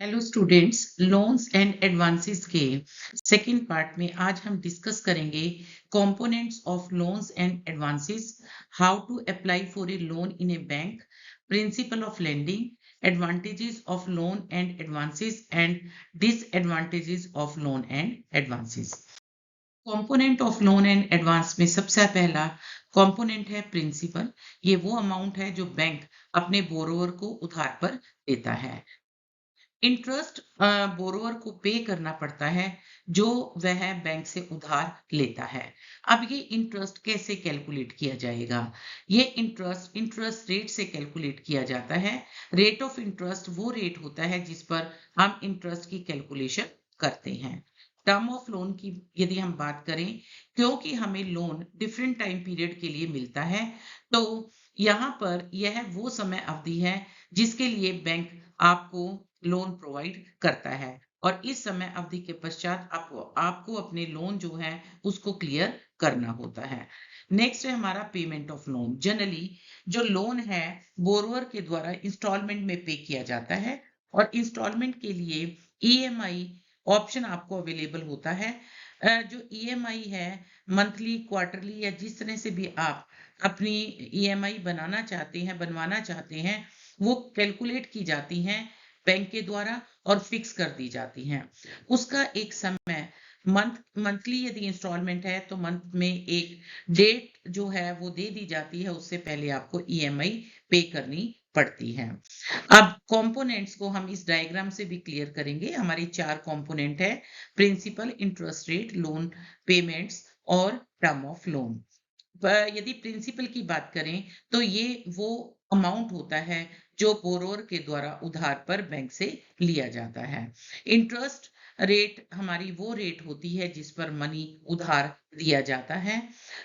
Hello students, loans and advances के second part में आज हम डिस्कस करेंगे components of loans and advances, how to apply for a loan in a bank, principle of lending, advantages of loan and advances and disadvantages of loan and advances. Component of loan and advance में सबसे पहला component है principal. ये वो amount है जो bank अपने borrower को उधार पर देता है। इंटरेस्ट बोरोवर को पे करना पड़ता है जो वह बैंक से उधार लेता है। अब ये इंटरेस्ट कैसे कैलकुलेट किया जाएगा? ये इंटरेस्ट रेट से कैलकुलेट किया जाता है। रेट ऑफ इंटरेस्ट वो रेट होता है जिस पर हम इंटरेस्ट की कैलकुलेशन करते हैं। टर्म ऑफ लोन की यदि हम बात करें, क्योंकि हमें लोन डिफरेंट टाइम पीरियड के लिए मिलता है, तो यहाँ पर यह वो समय अवधि है जिसके लिए बैंक आपको लोन प्रोवाइड करता है और इस समय अवधि के पश्चात आपको अपने लोन जो है उसको क्लियर करना होता है। नेक्स्ट है हमारा पेमेंट ऑफ लोन। जनरली जो लोन है बोरोवर के द्वारा इंस्टॉलमेंट में पे किया जाता है और इंस्टॉलमेंट के लिए ईएमआई ऑप्शन आपको अवेलेबल होता है। जो ईएमआई है मंथली, क्वार्टरली या जिस तरह से भी आप अपनी ईएमआई बनवाना चाहते हैं, वो कैलकुलेट की जाती हैं बैंक के द्वारा और फिक्स कर दी जाती हैं। उसका एक समय मंथली यदि इंस्टॉलमेंट है तो मंथ में एक डेट जो है वो दे दी जाती है, उससे पहले आपको ईएमआई पे करनी पड़ती है। अब कंपोनेंट्स को हम इस डायग्राम से भी क्लियर करेंगे। हमारी 4 कंपोनेंट है: principal, interest rate, loan payments और टर्म ऑफ लोन। यदि प्रिंसिपल की बात करें तो ये वो अमाउंट होता है जो बोरोवर के द्वारा उधार पर बैंक से लिया जाता है। इंटरेस्ट रेट हमारी वो रेट होती है जिस पर मनी उधार दिया जाता है।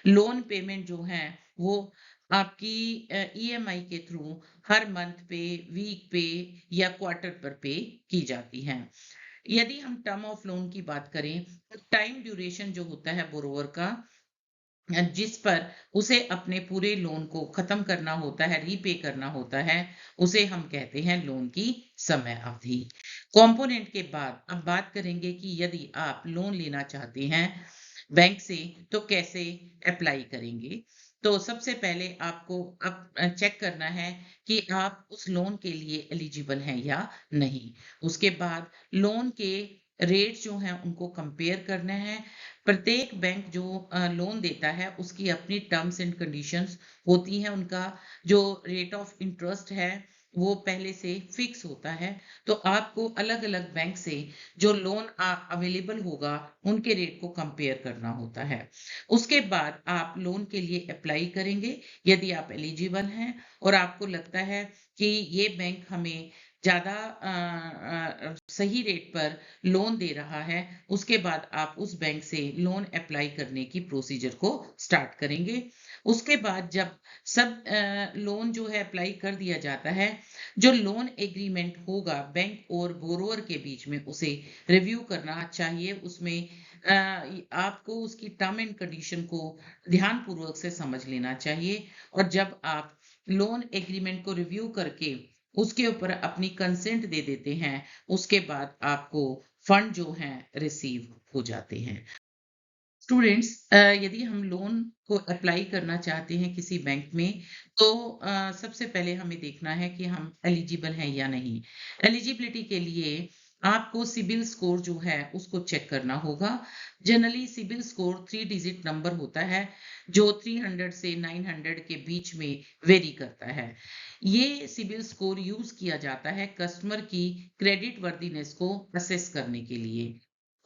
लोन पेमेंट जो है वो आपकी ईएमआई के थ्रू हर मंथ पे, वीक पे या क्वार्टर पर पे की जाती है। यदि हम टर्म ऑफ लोन की बात करें तो टाइम ड्यूरेशन जो होता है बोरोवर का, जिस पर उसे अपने पूरे लोन को खत्म करना होता है, रीपे करना होता है, उसे हम कहते हैं लोन की समय अवधि। कंपोनेंट के बाद अब बात करेंगे कि यदि आप लोन लेना चाहते हैं बैंक से तो कैसे अप्लाई करेंगे। तो सबसे पहले आपको अब चेक करना है कि आप उस लोन के लिए एलिजिबल हैं या नहीं। उसके बाद लोन के रेट जो हैं उनको कंपेयर करना है। प्रत्येक बैंक जो लोन देता है उसकी अपनी टर्म्स एंड कंडीशंस होती हैं। उनका जो रेट ऑफ इंटरेस्ट है वो पहले से फिक्स होता है, तो आपको अलग अलग बैंक से जो लोन अवेलेबल होगा उनके रेट को कंपेयर करना होता है। उसके बाद आप लोन के लिए अप्लाई करेंगे यदि आप एलिजिबल हैं और आपको लगता है कि ये बैंक हमें ज्यादा सही रेट पर लोन दे रहा है। उसके बाद आप उस बैंक से लोन अप्लाई करने की प्रोसीजर को स्टार्ट करेंगे। उसके बाद जब सब लोन जो है अप्लाई कर दिया जाता है, जो लोन एग्रीमेंट होगा बैंक और बोरोवर के बीच में उसे रिव्यू करना चाहिए। उसमें आपको उसकी टर्म एंड कंडीशन को ध्यानपूर्वक से समझ लेना चाहिए और जब आप लोन एग्रीमेंट को रिव्यू करके उसके ऊपर अपनी कंसेंट दे देते हैं, उसके बाद आपको फंड जो हैं रिसीव हो जाते हैं। स्टूडेंट्स, यदि हम लोन को अप्लाई करना चाहते हैं किसी बैंक में तो सबसे पहले हमें देखना है कि हम एलिजिबल हैं या नहीं। एलिजिबिलिटी के लिए आपको सिबिल स्कोर जो है उसको चेक करना होगा। Generally CIBIL score 3 digit number होता है जो 300 से 900 के बीच में वेरी करता है। ये सिबिल स्कोर यूज किया जाता है कस्टमर की क्रेडिट वर्दीनेस को असेस करने के लिए।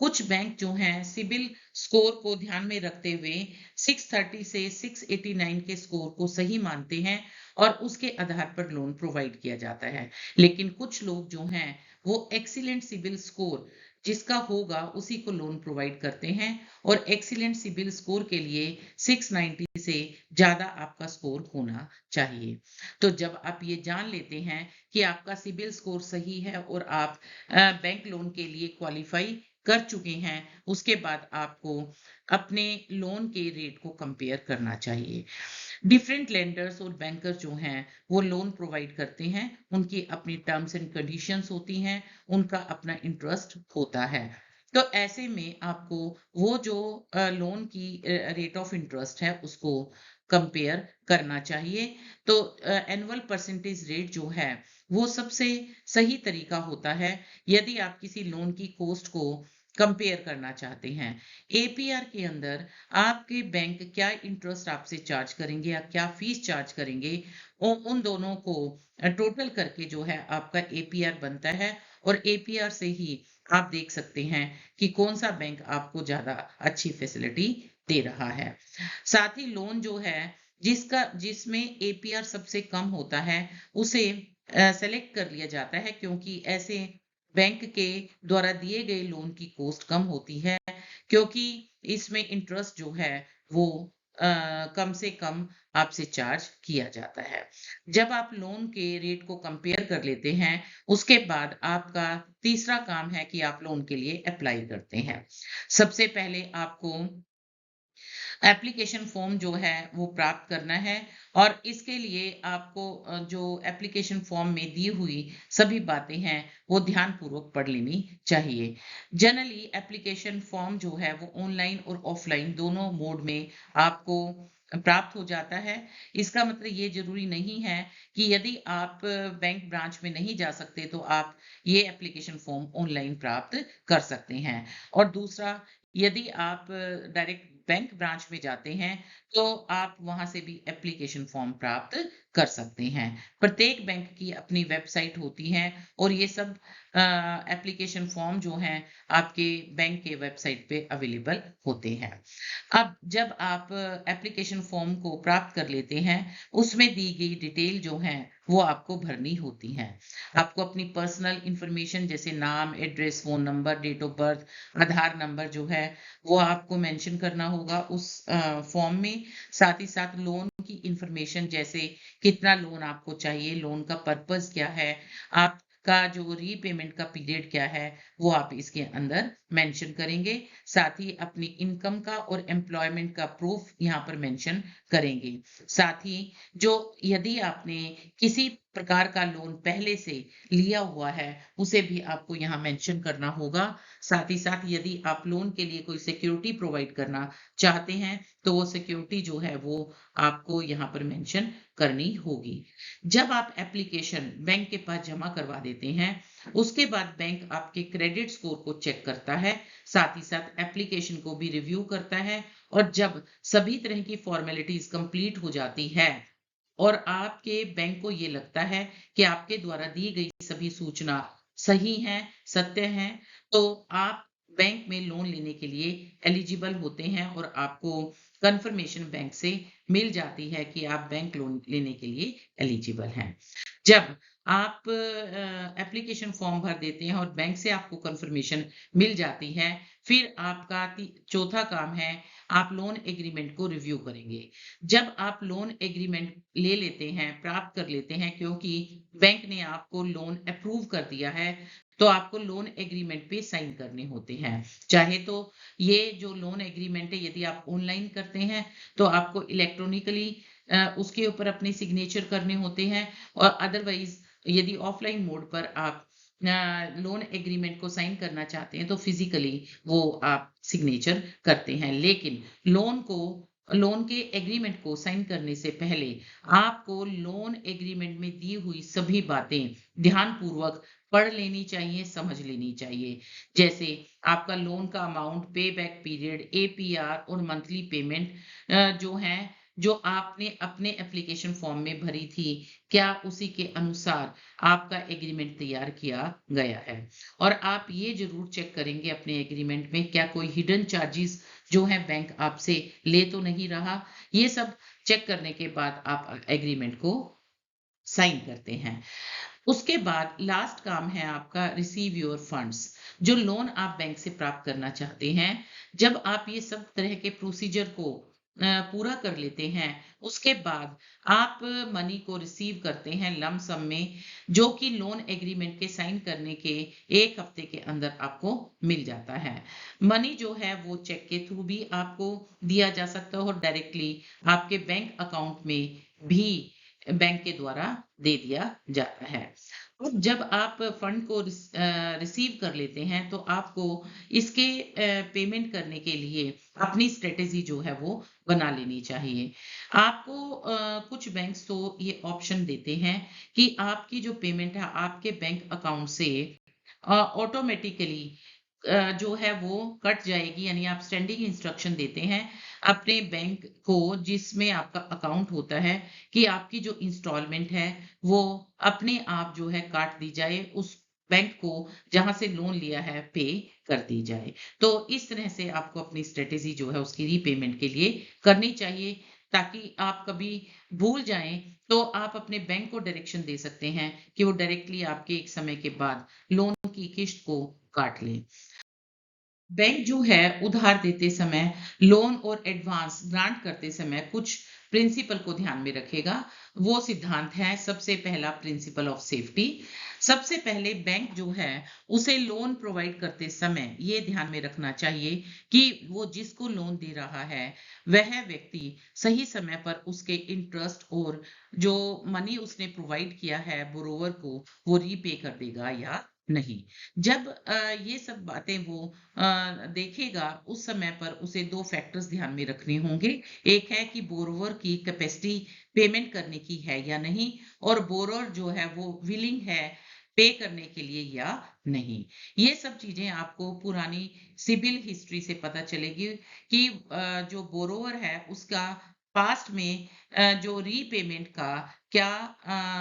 कुछ बैंक जो हैं सिबिल स्कोर को ध्यान में रखते हुए 630 से 689 के स्कोर को सही मानते हैं और उसके आधार पर लोन प्रोवाइड किया जाता है। लेकिन कुछ लोग जो हैं वो एक्सीलेंट सिबिल स्कोर जिसका होगा उसी को लोन प्रोवाइड करते हैं और एक्सीलेंट सिबिल स्कोर के लिए 690 से ज्यादा आपका स्कोर होना चाहिए। तो जब आप ये जान लेते हैं कि आपका सिबिल स्कोर सही है और आप बैंक लोन के लिए क्वालिफाई कर चुके हैं, उसके बाद आपको अपने लोन के रेट को कंपेयर करना चाहिए। डिफरेंट लेंडर्स और बैंकर जो हैं वो लोन प्रोवाइड करते हैं, उनकी अपनी टर्म्स एंड कंडीशंस होती हैं, उनका अपना इंटरेस्ट होता है। तो ऐसे में आपको वो जो लोन की रेट ऑफ इंटरेस्ट है उसको कंपेयर करना चाहिए। तो एनुअल परसेंटेज रेट जो है वो सबसे सही तरीका होता है यदि आप किसी लोन की कॉस्ट को कंपेयर करना चाहते हैं। एपीआर के अंदर आपके बैंक क्या इंटरेस्ट आपसे चार्ज करेंगे या क्या फीस चार्ज करेंगे, उन दोनों को टोटल करके जो है आपका एपीआर बनता है, और एपीआर से ही आप देख सकते हैं कि कौन सा बैंक आपको ज्यादा अच्छी फैसिलिटी दे रहा है। साथ ही लोन जो है जिसमें एपीआर सबसे कम होता है उसे सेलेक्ट कर लिया जाता है, क्योंकि ऐसे बैंक के द्वारा दिए गए लोन की कॉस्ट कम होती है, क्योंकि इसमें इंटरेस्ट जो है वो कम से कम आपसे चार्ज किया जाता है। जब आप लोन के रेट को कंपेयर कर लेते हैं, उसके बाद आपका तीसरा काम है कि आप लोन के लिए अप्लाई करते हैं। सबसे पहले आपको एप्लीकेशन फॉर्म जो है वो प्राप्त करना है, और इसके लिए आपको जो एप्लीकेशन फॉर्म में दी हुई सभी बातें हैं वो ध्यान पूर्वक पढ़ लेनी चाहिए। जनरली एप्लीकेशन फॉर्म जो है वो ऑनलाइन और ऑफलाइन दोनों मोड में आपको प्राप्त हो जाता है। इसका मतलब ये जरूरी नहीं है कि यदि आप बैंक ब्रांच में नहीं जा सकते तो आप ये एप्लीकेशन फॉर्म ऑनलाइन प्राप्त कर सकते हैं। और दूसरा, यदि आप डायरेक्ट बैंक ब्रांच में जाते हैं तो आप वहां से भी एप्लीकेशन फॉर्म प्राप्त कर सकते हैं। प्रत्येक बैंक की अपनी वेबसाइट होती है, और ये सब एप्लीकेशन फॉर्म जो हैं आपके बैंक के वेबसाइट पे अवेलेबल होते हैं। अब जब आप एप्लीकेशन फॉर्म को प्राप्त कर लेते हैं, उसमें दी गई डिटेल जो है वो आपको भरनी होती है। आपको अपनी पर्सनल इंफॉर्मेशन जैसे नाम, address, phone number, date of birth, Aadhaar number जो है वो आपको मेंशन करना होगा उस फॉर्म में। साथ ही साथ लोन की इंफॉर्मेशन जैसे कितना लोन आपको चाहिए, लोन का पर्पस क्या है, आपका जो रीपेमेंट का पीरियड क्या है, वो आप इसके अंदर मेंशन करेंगे। साथ ही अपनी इनकम का और एम्प्लॉयमेंट का प्रूफ यहाँ पर मेंशन करेंगे। साथ ही जो यदि आपने किसी प्रकार का लोन पहले से लिया हुआ है उसे भी आपको यहाँ मेंशन करना होगा। साथ ही साथ यदि आप लोन के लिए कोई सिक्योरिटी प्रोवाइड करना चाहते हैं तो वो सिक्योरिटी जो है वो आपको यहाँ पर मेंशन करनी होगी। जब आप एप्लीकेशन बैंक के पास जमा करवा देते हैं, उसके बाद बैंक आपके क्रेडिट स्कोर को चेक करता है, साथ ही साथ एप्लीकेशन को भी रिव्यू करता है। और जब सभी तरह की फॉर्मेलिटीज कंप्लीट हो जाती है और आपके बैंक को ये लगता है कि आपके द्वारा दी गई सभी सूचना सही हैं, सत्य हैं, तो आप बैंक में लोन लेने के लिए एलिजिबल होते हैं, और आपको कंफर्मेशन बैंक से मिल जाती है कि आप बैंक लोन लेने के लिए एलिजिबल हैं। जब आप एप्लीकेशन फॉर्म भर देते हैं और बैंक से आपको कंफर्मेशन मिल जाती है, फिर आपका चौथा काम है, आप लोन एग्रीमेंट को रिव्यू करेंगे। जब आप लोन एग्रीमेंट ले लेते हैं, प्राप्त कर लेते हैं, क्योंकि बैंक ने आपको लोन अप्रूव कर दिया है, तो आपको लोन एग्रीमेंट पे साइन करने होते हैं। चाहे तो ये जो लोन एग्रीमेंट है यदि आप ऑनलाइन करते हैं तो आपको इलेक्ट्रॉनिकली उसके ऊपर अपने सिग्नेचर करने होते हैं, और अदरवाइज यदि ऑफलाइन मोड पर आप लोन एग्रीमेंट को साइन करना चाहते हैं तो फिजिकली वो आप सिग्नेचर करते हैं। लेकिन लोन के एग्रीमेंट को साइन करने से पहले आपको लोन एग्रीमेंट में दी हुई सभी बातें ध्यान पूर्वक पढ़ लेनी चाहिए, समझ लेनी चाहिए। जैसे आपका लोन का अमाउंट, पे बैक पीरियड, एपीआर और मंथली पेमेंट जो है, जो आपने अपने एप्लीकेशन फॉर्म में भरी थी, क्या उसी के अनुसार आपका एग्रीमेंट तैयार किया गया है। और आप ये जरूर चेक करेंगे अपने एग्रीमेंट में क्या कोई हिडन चार्जेस जो है बैंक आपसे ले तो नहीं रहा। ये सब चेक करने के बाद आप एग्रीमेंट को साइन करते हैं। उसके बाद लास्ट काम है आपका रिसीव योर फंड्स। जो लोन आप बैंक से प्राप्त करना चाहते हैं, जब आप ये सब तरह के प्रोसीजर को पूरा कर लेते हैं, उसके बाद आप मनी को रिसीव करते हैं लम सम में, जो कि लोन एग्रीमेंट के साइन करने के 1 हफ्ते के अंदर आपको मिल जाता है। मनी जो है वो चेक के थ्रू भी आपको दिया जा सकता है और डायरेक्टली आपके बैंक अकाउंट में भी बैंक के द्वारा दे दिया जाता है। अब जब आप फंड को रिसीव कर लेते हैं, तो आपको इसके पेमेंट करने के लिए अपनी स्ट्रेटेजी जो है वो बना लेनी चाहिए। आपको कुछ बैंक्स तो ये ऑप्शन देते हैं कि आपकी जो पेमेंट है आपके बैंक अकाउंट से ऑटोमेटिकली जो है वो कट जाएगी, यानी आप स्टैंडिंग इंस्ट्रक्शन देते हैं अपने बैंक को जिसमें आपका अकाउंट होता है कि आपकी जो इंस्टॉलमेंट है वो अपने आप जो है काट दी जाए, उस बैंक को जहां से लोन लिया है पे कर दी जाए। तो इस तरह से आपको अपनी स्ट्रेटेजी जो है उसकी रीपेमेंट के लिए करनी चाहिए, ताकि आप कभी भूल जाएं तो आप अपने बैंक को डायरेक्शन दे सकते हैं कि वो डायरेक्टली आपके एक समय के बाद लोन की किश्त को काट लें। बैंक जो है उधार देते समय, लोन और एडवांस ग्रांट करते समय कुछ प्रिंसिपल को ध्यान में रखेगा। वो सिद्धांत है, सबसे पहला प्रिंसिपल ऑफ सेफ्टी। सबसे पहले बैंक जो है उसे लोन प्रोवाइड करते समय ये ध्यान में रखना चाहिए कि वो जिसको लोन दे रहा है वह व्यक्ति सही समय पर उसके इंटरेस्ट और जो मनी उसने प्रोवाइड किया है बोरोवर को वो रीपे कर देगा या नहीं। जब ये सब बातें वो देखेगा, उस समय पर उसे 2 फैक्टर्स ध्यान में रखने होंगे। एक है कि बोरोवर की कैपेसिटी पेमेंट करने की है या नहीं, और बोरोवर जो है वो विलिंग है पे करने के लिए या नहीं। ये सब चीजें आपको पुरानी सिबिल हिस्ट्री से पता चलेगी कि जो बोरोवर है उसका पास्ट में जो रीपेमेंट का क्या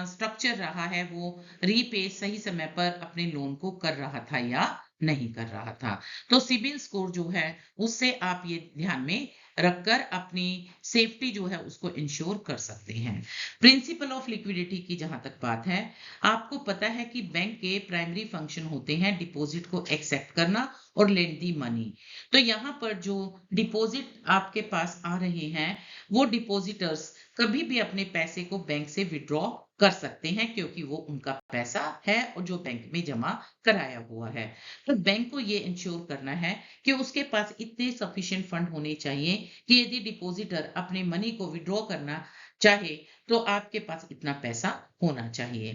स्ट्रक्चर रहा है, वो रीपे सही समय पर अपने लोन को कर रहा था या नहीं कर रहा था। तो सिबिल स्कोर जो है उससे आप ये ध्यान में रखकर अपनी सेफ्टी जो है उसको इंश्योर कर सकते हैं। प्रिंसिपल ऑफ लिक्विडिटी की जहां तक बात है, आपको पता है कि बैंक के प्राइमरी फंक्शन होते हैं डिपॉजिट को एक्सेप्ट करना और लेंड दी मनी। तो यहाँ पर जो डिपॉजिट आपके पास आ रहे हैं, वो डिपॉजिटर्स कभी भी अपने पैसे को बैंक से विड्रॉ कर सकते हैं, क्योंकि वो उनका पैसा है और जो बैंक में जमा कराया हुआ है। तो बैंक को ये इंश्योर करना है कि उसके पास इतने सफिशिएंट फंड होने चाहिए कि यदि डिपॉजिटर अपने मनी को विड्रॉ करना चाहे तो आपके पास इतना पैसा होना चाहिए।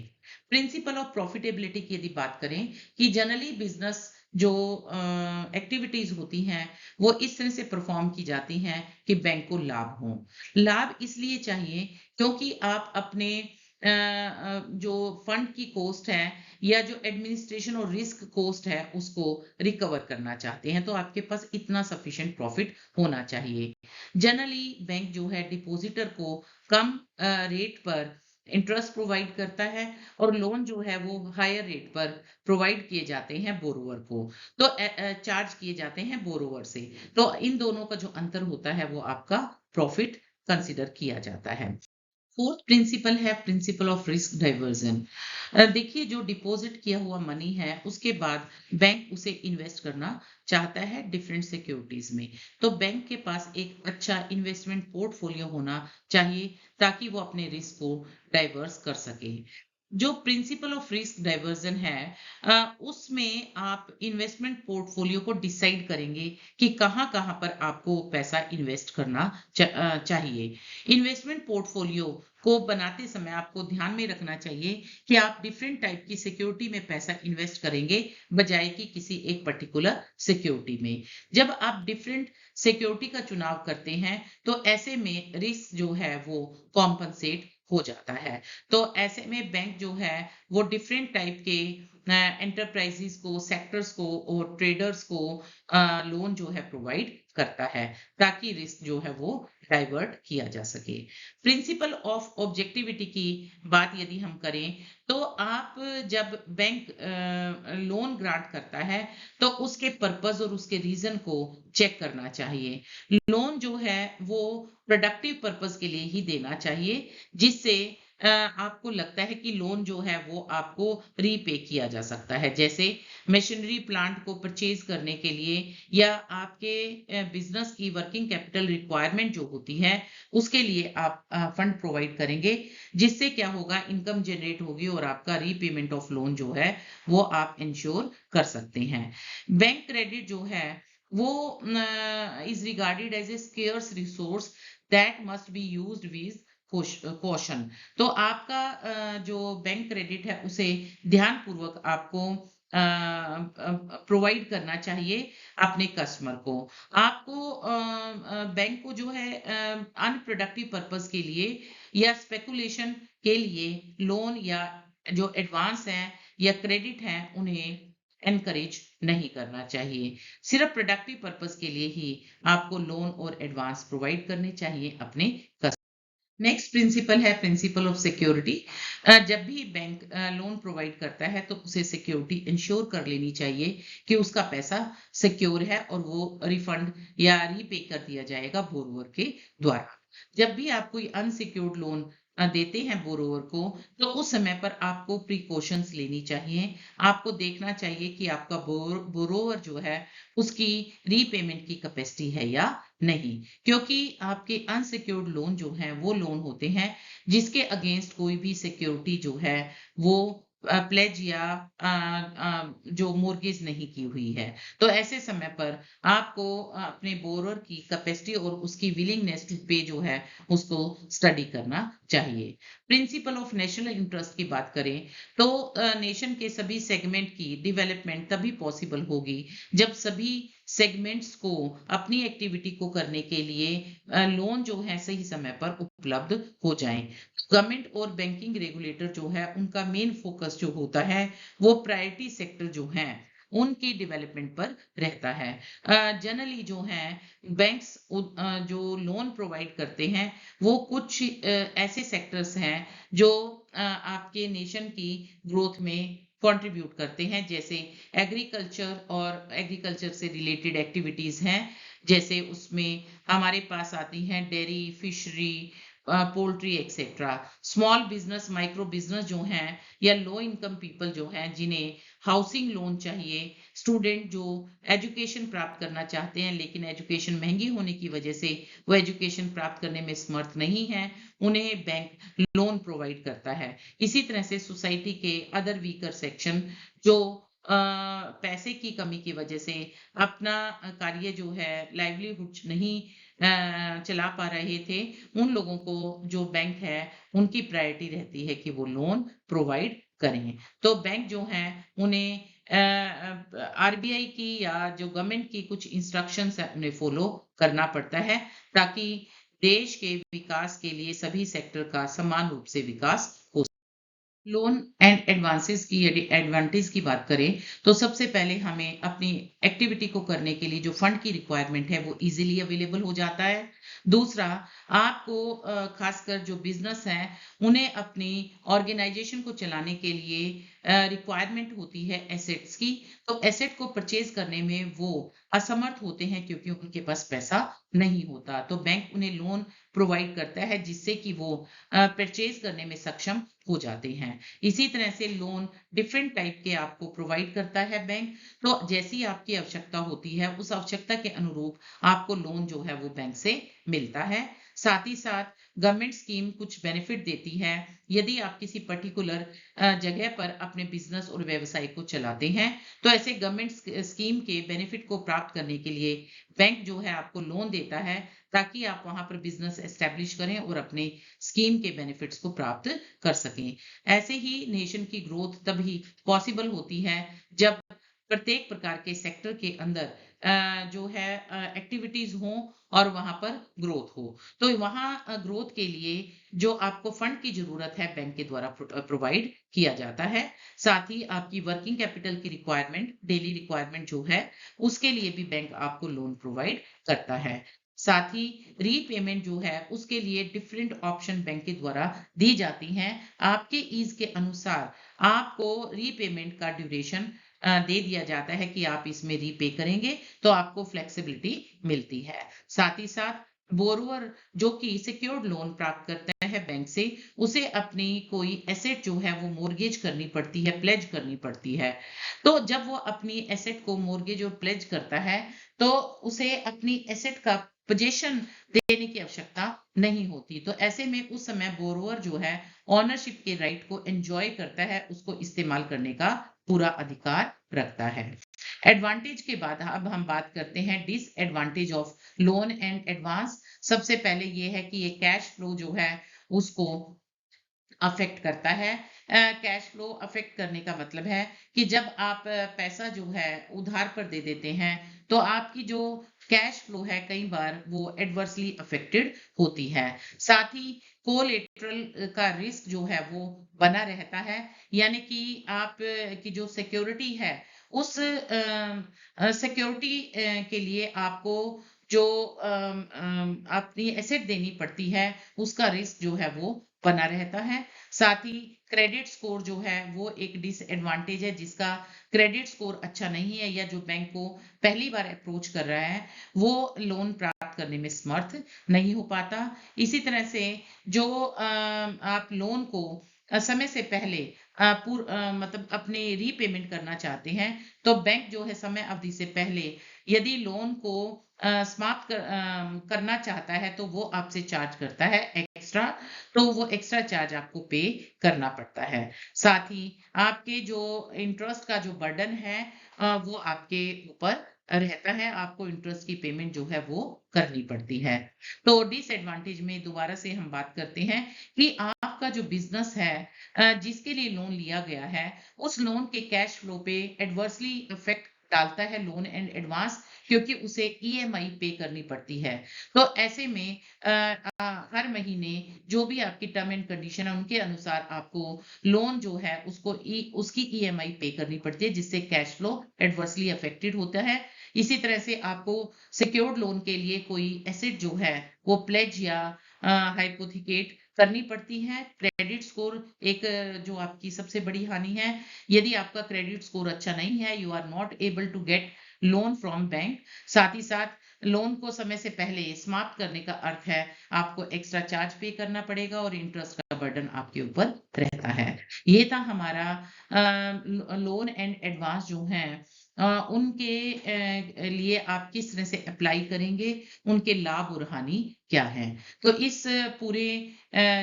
प्रिंसिपल ऑफ प्रॉफिटेबिलिटी की यदि बात करें कि जनरली बिजनेस जो एक्टिविटीज होती हैं वो इस तरह से परफॉर्म की जाती हैं कि बैंक को लाभ हो। लाभ इसलिए चाहिए क्योंकि आप अपने जो फंड की कॉस्ट है या जो एडमिनिस्ट्रेशन और रिस्क कॉस्ट है उसको रिकवर करना चाहते हैं, तो आपके पास इतना सफिशिएंट प्रॉफिट होना चाहिए। जनरली बैंक जो है डिपॉजिटर को कम रेट पर इंटरेस्ट प्रोवाइड करता है और लोन जो है वो हायर रेट पर प्रोवाइड किए जाते हैं बोरोवर को, तो चार्ज किए जाते हैं बोरोवर से। तो इन दोनों का जो अंतर होता है वो आपका प्रॉफिट कंसिडर किया जाता है। फोर्थ प्रिंसिपल है प्रिंसिपल ऑफ रिस्क डाइवर्जन। देखिए, जो डिपॉजिट किया हुआ मनी है उसके बाद बैंक उसे इन्वेस्ट करना चाहता है डिफरेंट सिक्योरिटीज में, तो बैंक के पास एक अच्छा इन्वेस्टमेंट पोर्टफोलियो होना चाहिए ताकि वो अपने रिस्क को डाइवर्स कर सके। जो प्रिंसिपल ऑफ रिस्क डाइवर्जन है, उसमें आप इन्वेस्टमेंट पोर्टफोलियो को डिसाइड करेंगे कि कहाँ कहाँ पर आपको पैसा इन्वेस्ट करना चाहिए। इन्वेस्टमेंट पोर्टफोलियो को बनाते समय आपको ध्यान में रखना चाहिए कि आप डिफरेंट टाइप की सिक्योरिटी में पैसा इन्वेस्ट करेंगे बजाय कि किसी एक पर्टिकुलर सिक्योरिटी में। जब आप डिफरेंट सिक्योरिटी का चुनाव करते हैं तो ऐसे में रिस्क जो है वो कॉम्पनसेट हो जाता है। तो ऐसे में बैंक जो है वो डिफरेंट टाइप के एंटरप्राइजेस को, सेक्टर्स को और ट्रेडर्स को लोन जो है प्रोवाइड करता है ताकि रिस्क जो है वो डाइवर्ट किया जा सके। प्रिंसिपल ऑफ ऑब्जेक्टिविटी की बात यदि हम करें तो आप जब बैंक लोन ग्रांट करता है तो उसके पर्पस और उसके रीजन को चेक करना चाहिए। लोन जो है वो प्रोडक्टिव पर्पस के लिए ही देना चाहिए, जिससे आपको लगता है कि लोन जो है वो आपको रीपे किया जा सकता है, जैसे मशीनरी प्लांट को परचेज करने के लिए या आपके बिजनेस की वर्किंग कैपिटल रिक्वायरमेंट जो होती है उसके लिए आप फंड प्रोवाइड करेंगे, जिससे क्या होगा, इनकम जनरेट होगी और आपका रीपेमेंट ऑफ लोन जो है वो आप इंश्योर कर सकते हैं। बैंक क्रेडिट जो है वो is regarded as a scarce resource that must be used with caution. तो आपका जो बैंक क्रेडिट है उसे ध्यानपूर्वक आपको प्रोवाइड करना चाहिए अपने कस्टमर को। आपको बैंक को जो है अनप्रोडक्टिव पर्पस के लिए या स्पेकुलेशन के लिए लोन या जो एडवांस हैं या क्रेडिट हैं उन्हें एनकरेज नहीं करना चाहिए। सिर्फ प्रोडक्टिव पर्पस के लिए ही आपको लोन और एडवांस प्रोवाइड करने चाहिए अपने कस्टमर। नेक्स्ट प्रिंसिपल है प्रिंसिपल ऑफ सिक्योरिटी। जब भी बैंक लोन प्रोवाइड करता है तो उसे सिक्योरिटी इंश्योर कर लेनी चाहिए कि उसका पैसा सिक्योर है और वो रिफंड या रीपे कर दिया जाएगा बोरोवर के द्वारा। जब भी आप कोई अनसिक्योर्ड लोन देते हैं बोरोवर को, तो उस समय पर आपको प्रिकॉशंस लेनी चाहिए। आपको देखना चाहिए कि आपका बोरोवर जो है उसकी रीपेमेंट की कैपेसिटी है या नहीं, क्योंकि आपके अनसिक्योर्ड लोन जो हैं वो लोन होते हैं जिसके अगेंस्ट कोई भी सिक्योरिटी जो है वो प्लेज या जो मोर्गेज नहीं की हुई है। तो ऐसे समय पर आपको अपने बोरर की कैपेसिटी और उसकी विलिंगनेस टू पे जो है उसको स्टडी करना चाहिए। प्रिंसिपल ऑफ नेशनल इंटरेस्ट की बात करें तो नेशन के सभी सेगमेंट की डेवलपमेंट तभी पॉसिबल होगी जब सभी सेगमेंट्स को अपनी एक्टिविटी को करने के लिए लोन जो है सही समय पर उपलब्ध हो जाएं। गवर्नमेंट और बैंकिंग रेगुलेटर जो है उनका मेन फोकस जो होता है वो प्रायोरिटी सेक्टर जो है उनकी डेवलपमेंट पर रहता है। जनरली जो है बैंक्स जो लोन प्रोवाइड करते हैं वो कुछ ऐसे सेक्टर्स हैं जो आपके नेशन की ग्रोथ में कंट्रीब्यूट करते हैं, जैसे एग्रीकल्चर और एग्रीकल्चर से रिलेटेड एक्टिविटीज हैं। जैसे उसमें हमारे पास आती हैं dairy, fishery, poultry etcetera. Small business, micro business जो हैं या लो इनकम पीपल जो हैं जिन्हें हाउसिंग लोन चाहिए, स्टूडेंट जो एजुकेशन प्राप्त करना चाहते हैं लेकिन एजुकेशन महंगी होने की वजह से वो एजुकेशन प्राप्त करने में समर्थ नहीं है, उन्हें बैंक लोन प्रोवाइड करता है। इसी तरह से सोसाइटी के अदर वीकर सेक्शन जो पैसे की कमी की वजह से अपना कार्य जो है लाइवलीहुड नहीं चला पा रहे थे, उन लोगों को जो बैंक है उनकी प्रायोरिटी रहती है कि वो लोन प्रोवाइड करें। तो बैंक जो है उन्हें आरबीआई की या जो गवर्नमेंट की कुछ इंस्ट्रक्शंस है उन्हें फॉलो करना पड़ता है, ताकि देश के विकास के लिए सभी सेक्टर का समान रूप से विकास हो। लोन एंड एडवांसेस की यदि एडवांटेज की बात करें तो सबसे पहले हमें अपनी एक्टिविटी को करने के लिए जो फंड की रिक्वायरमेंट है वो इजीली अवेलेबल हो जाता है। दूसरा, आपको खासकर जो बिजनेस हैं उन्हें अपनी ऑर्गेनाइजेशन को चलाने के लिए रिक्वायरमेंट होती है एसेट्स की। तो एसेट को परचेज करने में वो असमर्थ होते हैं क्योंकि उनके पास पैसा नहीं होता, तो बैंक उन्हें लोन प्रोवाइड करता है जिससे कि वो परचेज करने में सक्षम हो जाते हैं। इसी तरह से लोन डिफरेंट टाइप के आपको प्रोवाइड करता है बैंक। तो जैसी आपकी आवश्यकता होती है उस आवश्यकता के अनुरूप आपको लोन जो है वो बैंक से मिलता है। साथ ही साथ गवर्नमेंट स्कीम कुछ बेनिफिट देती है यदि आप किसी पर्टिकुलर जगह पर अपने बिजनेस और व्यवसाय को चलाते हैं, तो ऐसे गवर्नमेंट स्कीम के बेनिफिट को प्राप्त करने के लिए बैंक जो है आपको लोन देता है ताकि आप वहां पर बिजनेस एस्टेब्लिश करें और अपने स्कीम के बेनिफिट्स को प्राप्त कर सकें। ऐसे ही नेशन की ग्रोथ तभी पॉसिबल होती है जब प्रत्येक प्रकार के सेक्टर के अंदर जो है एक्टिविटीज हो और वहां पर ग्रोथ हो। तो वहां ग्रोथ के लिए जो आपको फंड की जरूरत है बैंक के द्वारा प्रोवाइड किया जाता है। साथ ही आपकी वर्किंग कैपिटल की रिक्वायरमेंट, डेली रिक्वायरमेंट जो है उसके लिए भी बैंक आपको लोन प्रोवाइड करता है। साथ ही रीपेमेंट जो है उसके लिए डिफरेंट ऑप्शन बैंक के द्वारा दी जाती हैं। आपके ईज के अनुसार आपको रीपेमेंट का ड्यूरेशन दे दिया जाता है कि आप इसमें रीपे करेंगे तो आपको फ्लेक्सिबिलिटी मिलती है। साथ ही साथ बोरोअर जो कि सिक्योर्ड लोन प्राप्त करता है बैंक से, उसे अपनी कोई एसेट जो है वो मोर्गेज करनी पड़ती है, प्लेज करनी पड़ती है। तो जब वो अपनी एसेट को मोर्गेज और प्लेज करता है, तो उसे अपनी एसेट का पोजीशन देने की आवश्यकता नहीं होती। तो ऐसे में उस समय बोरोअर जो है ओनरशिप के राइट को एंजॉय करता है, उसको इस्तेमाल करने का पूरा अधिकार रखता है। एडवांटेज के बाद अब हम बात करते हैं disadvantage of loan and advance. सबसे पहले ये है कि ये कैश फ्लो जो है उसको अफेक्ट करता है। कैश फ्लो अफेक्ट करने का मतलब है कि जब आप पैसा जो है उधार पर दे देते हैं, तो आपकी जो कैश फ्लो है कई बार वो एडवर्सली अफेक्टेड होती है। साथ ही कोलेटरल का रिस्क जो है वो बना रहता है, यानी कि आप की जो सिक्योरिटी है उस सिक्योरिटी के लिए आपको जो अपनी एसेट देनी पड़ती है, उसका रिस्क जो है वो बना रहता है। साथ ही क्रेडिट स्कोर जो है वो एक डिसएडवांटेज है, जिसका क्रेडिट स्कोर अच्छा नहीं है या जो बैंक को पहली बार अप्रोच कर रहा है, वो लोन प्राप्त करने में समर्थ नहीं हो पाता। इसी तरह से जो आप लोन को समय से पहले मतलब अपने रीपेमेंट करना चाहते हैं, तो बैंक जो है समय अवधि से पहले यदि लोन को समाप्त करना चाहता है, तो वो आपसे चार्ज करता है एक्स्ट्रा। तो वो एक्स्ट्रा चार्ज आपको पे करना पड़ता है। साथ ही आपके जो इंटरेस्ट का जो बर्डन है वो आपके ऊपर रहता है, आपको इंटरेस्ट की पेमेंट जो है वो करनी पड़ती है। तो डिसएडवांटेज में दोबारा से हम बात करते हैं कि आपका जो बिजनेस है जिसके लिए लोन लिया गया है, उस लोन के कैश फ्लो पे एडवर्सली इफेक्ट डालता है लोन एंड एडवांस, क्योंकि उसे ईएमआई पे करनी पड़ती है। तो ऐसे में हर महीने जो भी आपकी टर्म एंड कंडीशन है उनके अनुसार आपको लोन जो है उसकी ईएमआई पे करनी पड़ती है, जिससे कैश फ्लो एडवर्सली अफेक्टेड होता है। इसी तरह से आपको सिक्योर्ड लोन के लिए कोई एसेट जो है वो प्लेज या हाइपोथिकेट करनी पड़ती है। क्रेडिट स्कोर एक जो आपकी सबसे बड़ी हानि है। यदि आपका क्रेडिट स्कोर अच्छा नहीं है, you are not able to get loan from bank. साथ ही साथ लोन को समय से पहले समाप्त करने का अर्थ है आपको एक्स्ट्रा चार्ज पे करना पड़ेगा और इंटरेस्ट का बर्डन आपके ऊपर रहता है। ये था हमारा लोन एंड एडवांस जो है उनके लिए आप किस तरह से अप्लाई करेंगे, उनके लाभ और हानि क्या है। तो इस पूरे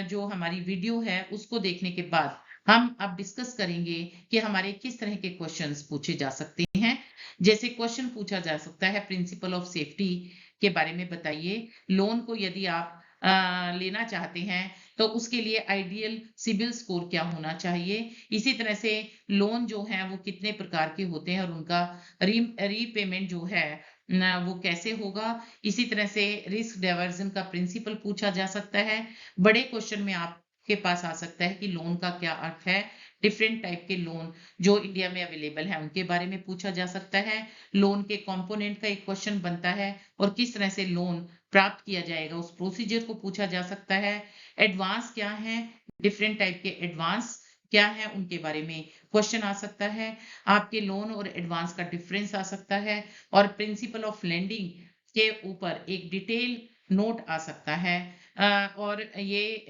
जो हमारी वीडियो है उसको देखने के बाद हम अब डिस्कस करेंगे कि हमारे किस तरह के क्वेश्चंस पूछे जा सकते हैं। जैसे क्वेश्चन पूछा जा सकता है प्रिंसिपल ऑफ सेफ्टी के बारे में बताइए। लोन को यदि आप लेना चाहते हैं तो उसके लिए आइडियल सिबिल स्कोर क्या होना चाहिए। इसी तरह से लोन जो है वो कितने प्रकार के होते हैं और उनका रीपेमेंट जो है वो कैसे होगा। इसी तरह से रिस्क डाइवर्जन का प्रिंसिपल पूछा जा सकता है। बड़े क्वेश्चन में आपके पास आ सकता है कि लोन का क्या अर्थ है। डिफरेंट टाइप के लोन जो इंडिया में अवेलेबल है उनके बारे में पूछा जा सकता है। लोन के कंपोनेंट का एक क्वेश्चन बनता है और किस तरह से लोन प्राप्त किया जाएगा उस प्रोसीजर को पूछा जा सकता है। एडवांस क्या है, डिफरेंट टाइप के एडवांस क्या है उनके बारे में क्वेश्चन आ सकता है। आपके लोन और एडवांस का डिफरेंस आ सकता है और प्रिंसिपल ऑफ लेंडिंग के ऊपर एक डिटेल नोट आ सकता है। और ये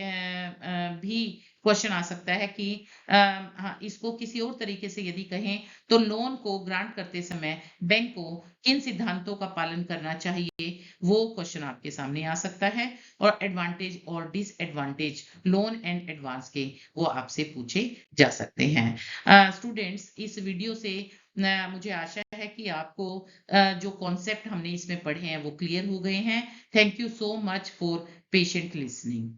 भी क्वेश्चन आ सकता है कि हाँ, इसको किसी और तरीके से यदि कहें तो लोन को ग्रांट करते समय बैंक को किन सिद्धांतों का पालन करना चाहिए, वो क्वेश्चन आपके सामने आ सकता है। और एडवांटेज और डिसएडवांटेज लोन एंड एडवांस के वो आपसे पूछे जा सकते हैं। स्टूडेंट्स, इस वीडियो से मुझे आशा है कि आपको जो कॉन्सेप्ट हमने इसमें पढ़े हैं वो क्लियर हो गए हैं। Thank you so much for patient listening.